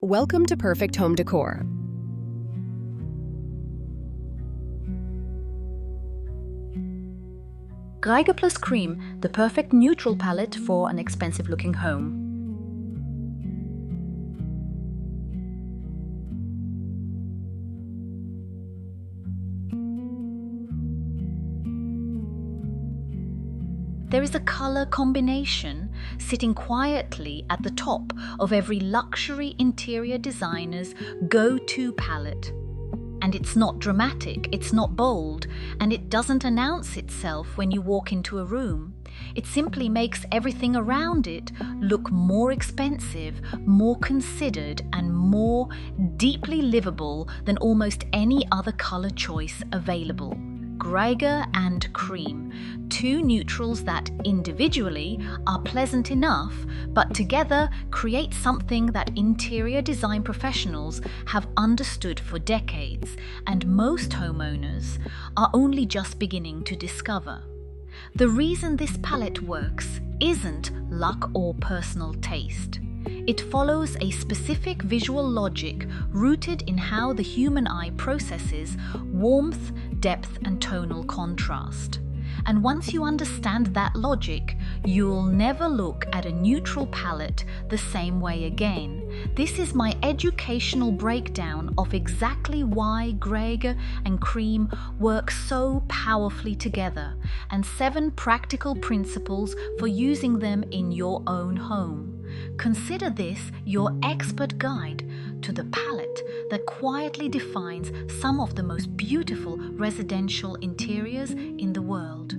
Welcome to Perfect Home Decor. Greige plus Cream, the perfect neutral palette for an expensive-looking home. There is a color combination sitting quietly at the top of every luxury interior designer's go-to palette. And it's not dramatic, it's not bold, and it doesn't announce itself when you walk into a room. It simply makes everything around it look more expensive, more considered, and more deeply livable than almost any other color choice available. Greige and Cream, two neutrals that individually are pleasant enough, but together create something that interior design professionals have understood for decades, and most homeowners are only just beginning to discover. The reason this palette works isn't luck or personal taste. It follows a specific visual logic rooted in how the human eye processes warmth, depth, and tonal contrast. And once you understand that logic, you'll never look at a neutral palette the same way again. This is my educational breakdown of exactly why Greige and Cream work so powerfully together, and 7 practical principles for using them in your own home. Consider this your expert guide to the palette that quietly defines some of the most beautiful residential interiors in the world.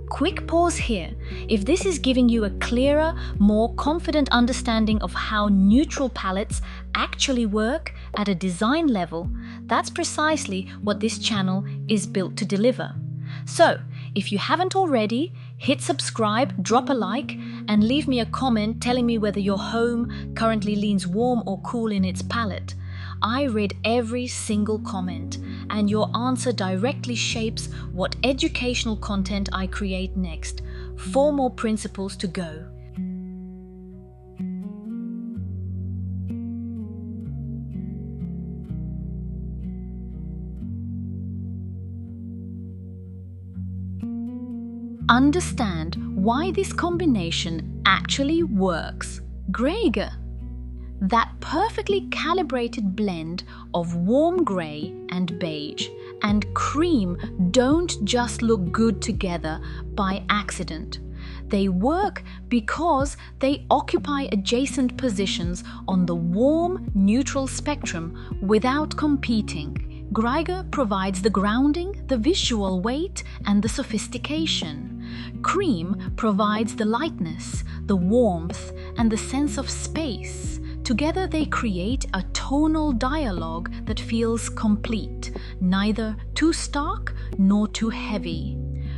Quick pause here. If this is giving you a clearer, more confident understanding of how neutral palettes actually work at a design level, that's precisely what this channel is built to deliver. So, if you haven't already, hit subscribe, drop a like, and leave me a comment telling me whether your home currently leans warm or cool in its palette. I read every single comment, and your answer directly shapes what educational content I create next. 4 more principles to go. Understand why this combination actually works. Greige, that perfectly calibrated blend of warm grey and beige and cream don't just look good together by accident. They work because they occupy adjacent positions on the warm, neutral spectrum without competing. Greige provides the grounding, the visual weight, and the sophistication. Cream provides the lightness, the warmth, and the sense of space. Together they create a tonal dialogue that feels complete, neither too stark nor too heavy.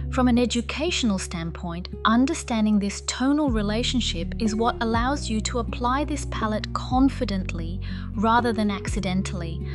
From an educational standpoint, understanding this tonal relationship is what allows you to apply this palette confidently rather than accidentally.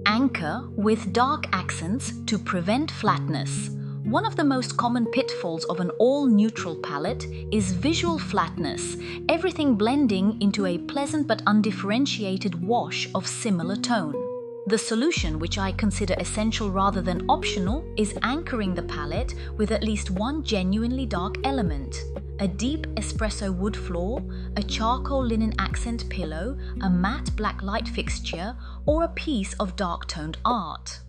Anchor with dark accents to prevent flatness. One of the most common pitfalls of an all-neutral palette is visual flatness, everything blending into a pleasant but undifferentiated wash of similar tone. The solution, which I consider essential rather than optional, is anchoring the palette with at least one genuinely dark element. A deep espresso wood floor, a charcoal linen accent pillow, a matte black light fixture, or a piece of dark-toned art.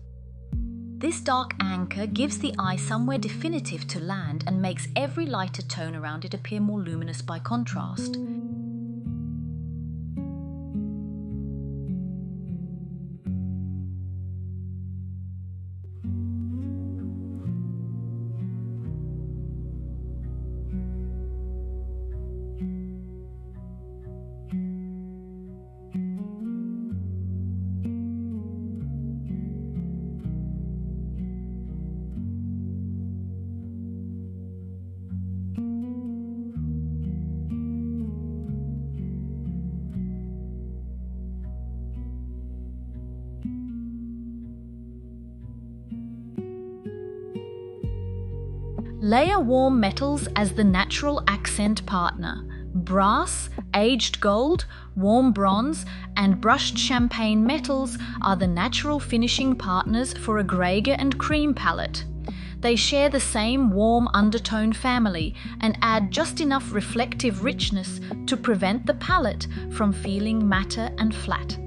This dark anchor gives the eye somewhere definitive to land and makes every lighter tone around it appear more luminous by contrast. Layer warm metals as the natural accent partner. Brass, aged gold, warm bronze, and brushed champagne metals are the natural finishing partners for a Greige and cream palette. They share the same warm undertone family and add just enough reflective richness to prevent the palette from feeling matte and flat.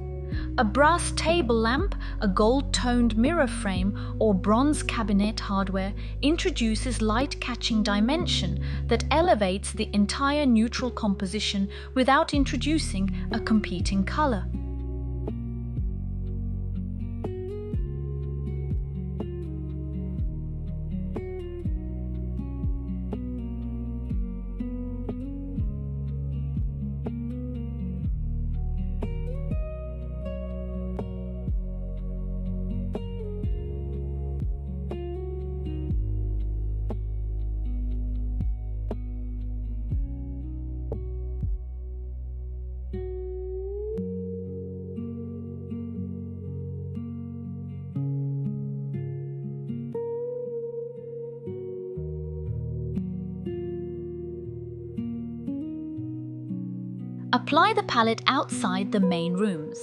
A brass table lamp, a gold-toned mirror frame, or bronze cabinet hardware introduces light-catching dimension that elevates the entire neutral composition without introducing a competing color. Apply the palette outside the main rooms.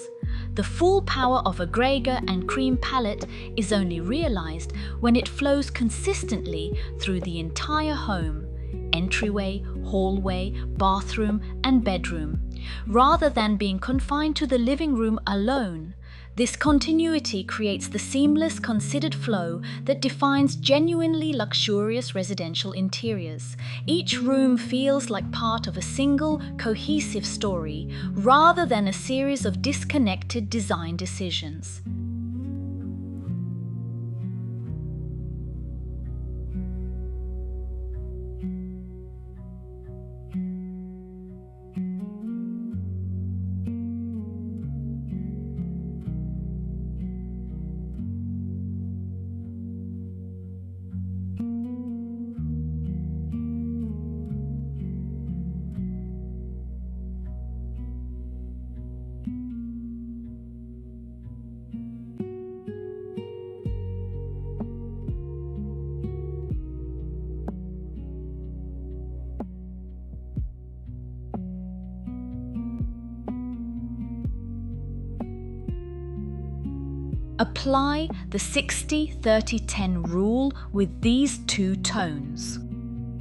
The full power of a Greige and cream palette is only realized when it flows consistently through the entire home, entryway, hallway, bathroom, and bedroom, rather than being confined to the living room alone. This continuity creates the seamless, considered flow that defines genuinely luxurious residential interiors. Each room feels like part of a single, cohesive story, rather than a series of disconnected design decisions. Apply the 60-30-10 rule with these two tones.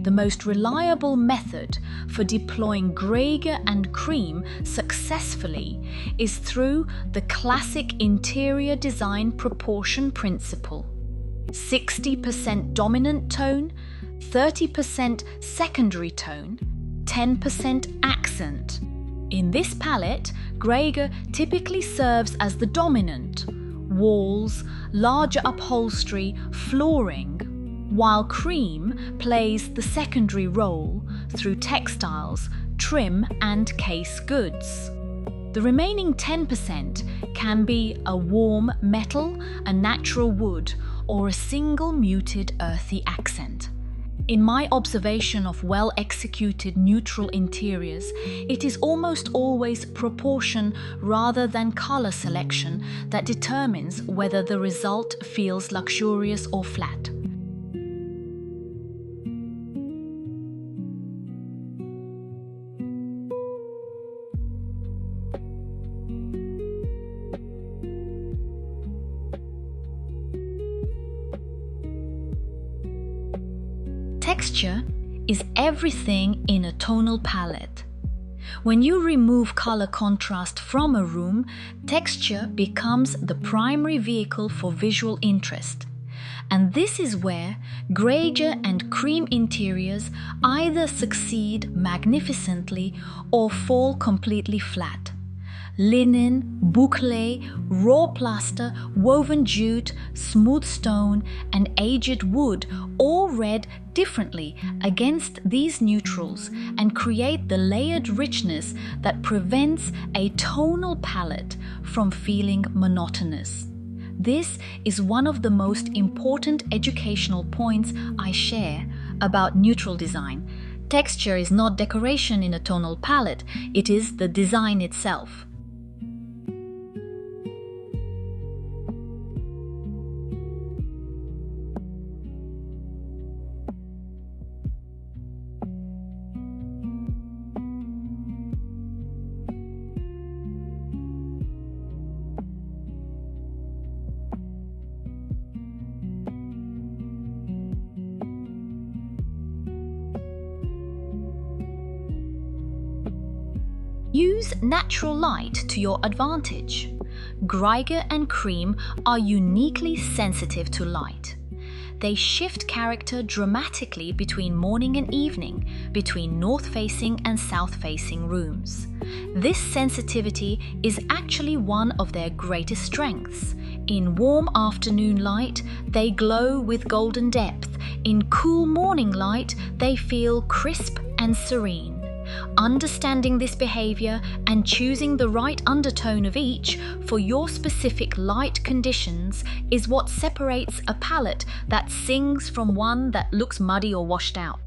The most reliable method for deploying Greige and cream successfully is through the classic interior design proportion principle. 60% dominant tone, 30% secondary tone, 10% accent. In this palette, Greige typically serves as the dominant, walls, larger upholstery, flooring, while cream plays the secondary role through textiles, trim and case goods. The remaining 10% can be a warm metal, a natural wood, or a single muted earthy accent. In my observation of well-executed neutral interiors, it is almost always proportion rather than color selection that determines whether the result feels luxurious or flat. Texture is everything in a tonal palette. When you remove color contrast from a room, texture becomes the primary vehicle for visual interest. And this is where Greige and cream interiors either succeed magnificently or fall completely flat. Linen, boucle, raw plaster, woven jute, smooth stone, and aged wood all read differently against these neutrals and create the layered richness that prevents a tonal palette from feeling monotonous. This is one of the most important educational points I share about neutral design. Texture is not decoration in a tonal palette, it is the design itself. Use natural light to your advantage. Greige and Cream are uniquely sensitive to light. They shift character dramatically between morning and evening, between north-facing and south-facing rooms. This sensitivity is actually one of their greatest strengths. In warm afternoon light, they glow with golden depth. In cool morning light, they feel crisp and serene. Understanding this behavior and choosing the right undertone of each for your specific light conditions is what separates a palette that sings from one that looks muddy or washed out.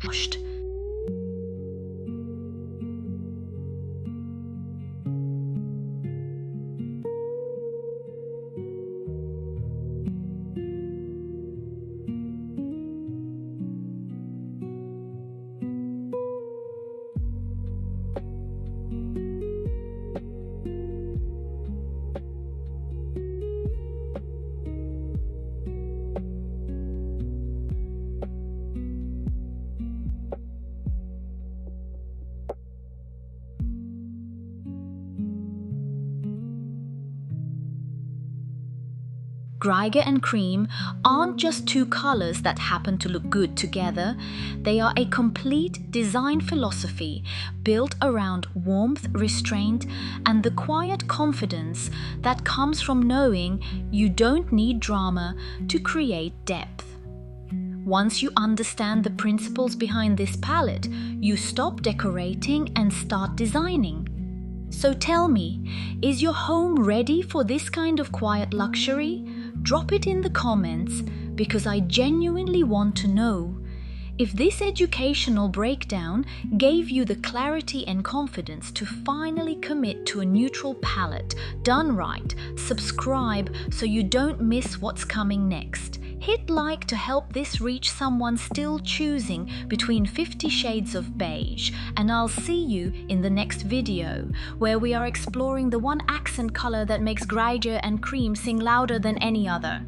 Greige and Cream aren't just two colors that happen to look good together. They are a complete design philosophy built around warmth, restraint, and the quiet confidence that comes from knowing you don't need drama to create depth. Once you understand the principles behind this palette, you stop decorating and start designing. So tell me, is your home ready for this kind of quiet luxury? Drop it in the comments because I genuinely want to know. If this educational breakdown gave you the clarity and confidence to finally commit to a neutral palette done right, subscribe so you don't miss what's coming next. Hit like to help this reach someone still choosing between 50 shades of beige, and I'll see you in the next video, where we are exploring the one accent color that makes Greige and Cream sing louder than any other.